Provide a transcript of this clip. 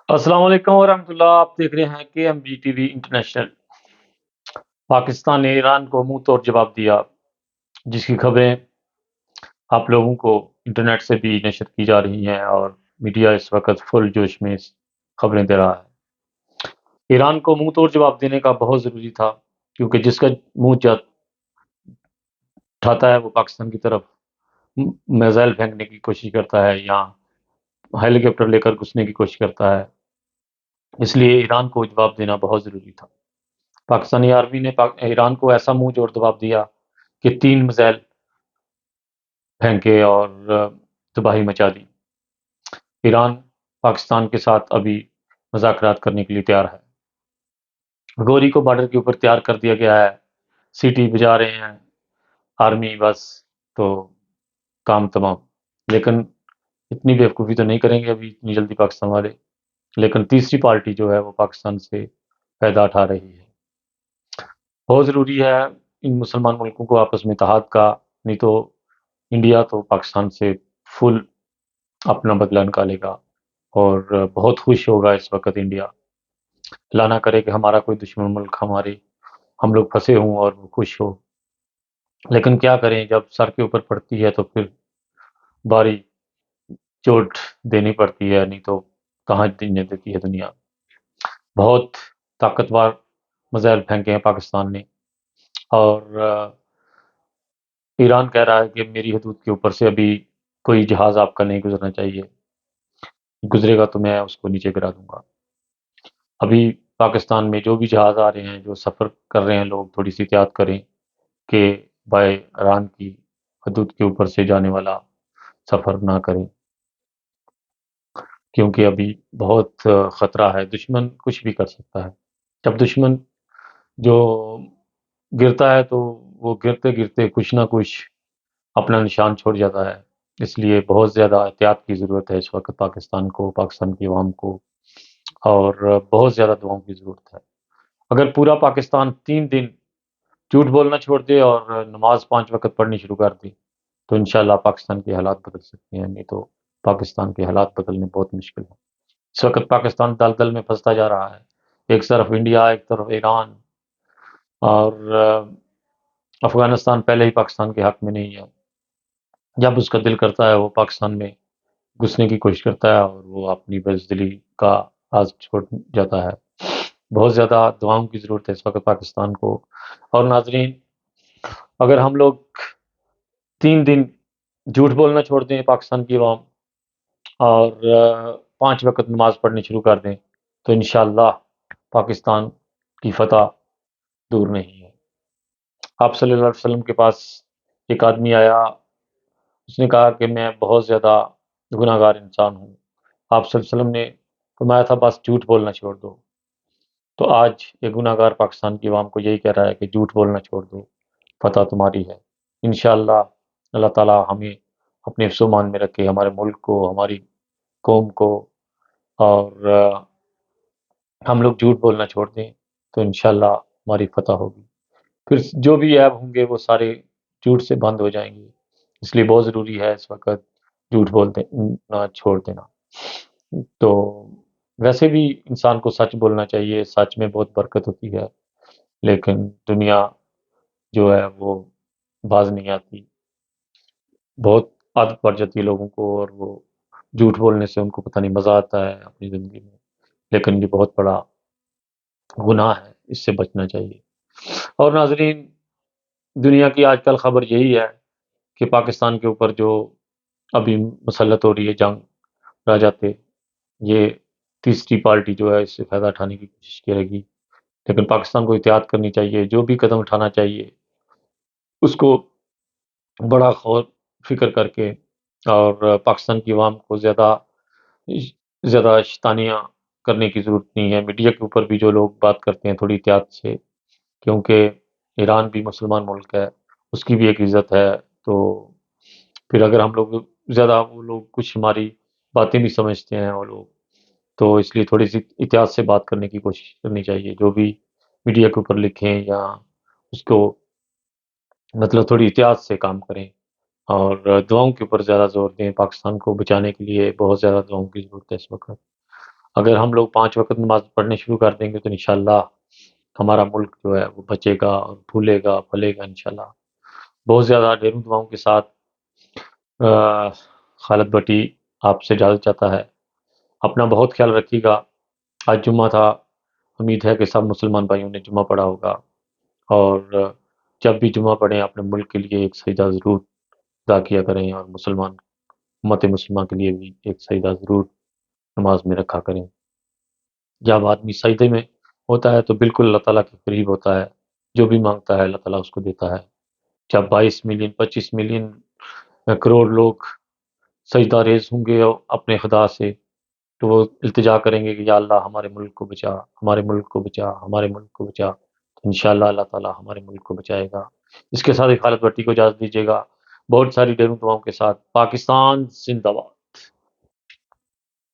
السلام علیکم ورحمۃ اللہ، آپ دیکھ رہے ہیں کہ M B T V international. Pakistan نے ایران کو منہ توڑ جواب دیا، جس کی خبریں آپ لوگوں کو انٹرنیٹ سے بھی نشر کی جا رہی ہیں اور میڈیا اس وقت فل جوش میں خبریں دے رہا ہے۔ ایران کو منہ توڑ جواب دینے کا بہت ضروری تھا، کیونکہ جس کا منہ اٹھاتا ہے وہ پاکستان کی طرف میزائل پھینکنے کی کوشش کرتا ہے یا ہیلی کاپٹر لے کر گھسنے کی کوشش کرتا ہے۔ اس لیے ایران کو جواب دینا بہت ضروری تھا۔ پاکستانی آرمی نے ایران کو ایسا منہ جوڑ جواب دیا کہ 3 میزائل پھینکے اور تباہی مچا دی۔ ایران پاکستان کے ساتھ ابھی مذاکرات کرنے کے لیے تیار ہے۔ گوری کو بارڈر کے اوپر تیار کر دیا گیا ہے، سیٹی بجا رہے ہیں آرمی، بس تو کام تمام۔ لیکن اتنی بیوقوفی تو نہیں کریں گے ابھی اتنی جلدی پاکستان والے، لیکن تیسری پارٹی جو ہے وہ پاکستان سے فائدہ اٹھا رہی ہے۔ بہت ضروری ہے ان مسلمان ملکوں کو آپس میں اتحاد کا، نہیں تو انڈیا تو پاکستان سے فل اپنا بدلہ نکالے گا اور بہت خوش ہوگا اس وقت انڈیا۔ اللہ نہ کرے کہ ہمارا کوئی دشمن ملک ہم لوگ پھنسے ہوں اور وہ خوش ہو، لیکن کیا کریں، جب سر کے اوپر پڑتی ہے تو پھر باری چوٹ دینی پڑتی ہے، نہیں تو کہاں دینے دیتی ہے دنیا۔ بہت طاقتور میزائل پھینکے ہیں پاکستان نے، اور ایران کہہ رہا ہے کہ میری حدود کے اوپر سے ابھی کوئی جہاز آپ کا نہیں گزرنا چاہیے، گزرے گا تو میں اس کو نیچے گرا دوں گا۔ ابھی پاکستان میں جو بھی جہاز آ رہے ہیں، جو سفر کر رہے ہیں لوگ، تھوڑی سی احتیاط کریں کہ بائے ایران کی حدود کے اوپر سے جانے والا سفر نہ کریں، کیونکہ ابھی بہت خطرہ ہے، دشمن کچھ بھی کر سکتا ہے۔ جب دشمن جو گرتا ہے تو وہ گرتے گرتے کچھ نہ کچھ اپنا نشان چھوڑ جاتا ہے۔ اس لیے بہت زیادہ احتیاط کی ضرورت ہے اس وقت پاکستان کو، پاکستان کی عوام کو، اور بہت زیادہ دعاؤں کی ضرورت ہے۔ اگر پورا پاکستان 3 دن جھوٹ بولنا چھوڑ دے اور نماز 5 وقت پڑھنی شروع کر دے تو انشاءاللہ پاکستان کے حالات بدل سکتے ہیں، نہیں تو پاکستان کے حالات بدلنے بہت مشکل ہیں۔ اس وقت پاکستان دل دل میں پھنستا جا رہا ہے، ایک طرف انڈیا، ایک طرف ایران، اور افغانستان پہلے ہی پاکستان کے حق میں نہیں ہے۔ جب اس کا دل کرتا ہے وہ پاکستان میں گھسنے کی کوشش کرتا ہے اور وہ اپنی بزدلی کا راز چھوڑ جاتا ہے۔ بہت زیادہ دعاؤں کی ضرورت ہے اس وقت پاکستان کو۔ اور ناظرین، اگر ہم لوگ 3 دن جھوٹ بولنا چھوڑ دیں پاکستان کی عوام، اور 5 وقت نماز پڑھنی شروع کر دیں، تو انشاءاللہ پاکستان کی فتح دور نہیں ہے۔ آپ صلی اللہ علیہ وسلم کے پاس ایک آدمی آیا، اس نے کہا کہ میں بہت زیادہ گناہ گار انسان ہوں۔ آپ صلی اللہ علیہ وسلم نے فرمایا تھا بس جھوٹ بولنا چھوڑ دو۔ تو آج یہ گناہ گار پاکستان کی عوام کو یہی کہہ رہا ہے کہ جھوٹ بولنا چھوڑ دو، فتح تمہاری ہے۔ انشاءاللہ اللہ تعالی ہمیں اپنے حفظ و امان میں رکھے، ہمارے ملک کو، ہماری قوم کو، اور ہم لوگ جھوٹ بولنا چھوڑ دیں تو انشاءاللہ ہماری فتح ہوگی۔ پھر جو بھی عیب ہوں گے وہ سارے جھوٹ سے بند ہو جائیں گے۔ اس لیے بہت ضروری ہے اس وقت جھوٹ بولنا چھوڑ دینا۔ تو ویسے بھی انسان کو سچ بولنا چاہیے، سچ میں بہت برکت ہوتی ہے، لیکن دنیا جو ہے وہ باز نہیں آتی، بہت عادت پڑ جاتی ہے لوگوں کو، اور وہ جھوٹ بولنے سے ان کو پتہ نہیں مزہ آتا ہے اپنی زندگی میں، لیکن یہ بہت بڑا گناہ ہے، اس سے بچنا چاہیے۔ اور ناظرین، دنیا کی آج کل خبر یہی ہے کہ پاکستان کے اوپر جو ابھی مسلط ہو رہی ہے جنگ، راجاتے، یہ تیسری پارٹی جو ہے اس سے فائدہ اٹھانے کی کوشش کرے گی، لیکن پاکستان کو احتیاط کرنی چاہیے، جو بھی قدم اٹھانا چاہیے اس کو بڑا غور فکر کر کے، اور پاکستان کی عوام کو زیادہ زیادہ شیطانیاں کرنے کی ضرورت نہیں ہے۔ میڈیا کے اوپر بھی جو لوگ بات کرتے ہیں تھوڑی احتیاط سے، کیونکہ ایران بھی مسلمان ملک ہے، اس کی بھی ایک عزت ہے، تو پھر اگر ہم لوگ زیادہ، وہ لوگ کچھ ہماری باتیں بھی سمجھتے ہیں وہ لوگ، تو اس لیے تھوڑی سی احتیاط سے بات کرنے کی کوشش کرنی چاہیے۔ جو بھی میڈیا کے اوپر لکھیں یا اس کو مطلب تھوڑی احتیاط سے کام کریں، اور دعاؤں کے اوپر زیادہ زور دیں، پاکستان کو بچانے کے لیے بہت زیادہ دعاؤں کی ضرورت ہے اس وقت۔ اگر ہم لوگ 5 وقت نماز پڑھنے شروع کر دیں گے تو انشاءاللہ ہمارا ملک جو ہے وہ بچے گا اور پھولے گا پھلے گا انشاءاللہ۔ بہت زیادہ ڈھیروں دعاؤں کے ساتھ خالد بٹی آپ سے اجازت چاہتا ہے۔ اپنا بہت خیال رکھیے گا۔ آج جمعہ تھا، امید ہے کہ سب مسلمان بھائیوں نے جمعہ پڑھا ہوگا، اور جب بھی جمعہ پڑھیں اپنے ملک کے لیے ایک سجدہ ضرور ادا کیا کریں، اور امت مسلمہ کے لیے بھی ایک سجدہ ضرور نماز میں رکھا کریں۔ جب آدمی سجدے میں ہوتا ہے تو بالکل اللہ تعالیٰ کے قریب ہوتا ہے، جو بھی مانگتا ہے اللہ تعالیٰ اس کو دیتا ہے۔ جب 22 ملین 25 ملین کروڑ لوگ سجدہ ریز ہوں گے اپنے خدا سے، تو وہ التجا کریں گے کہ یا اللہ ہمارے ملک کو بچا، ہمارے ملک کو بچا، ہمارے ملک کو بچا، تو انشاءاللہ اللہ تعالیٰ ہمارے ملک کو بچائے گا۔ اس کے ساتھ ہی خالد بٹی کو اجازت دیجیے گا، بہت ساری ڈھیروں دعاؤں کے ساتھ۔ پاکستان زندہ باد۔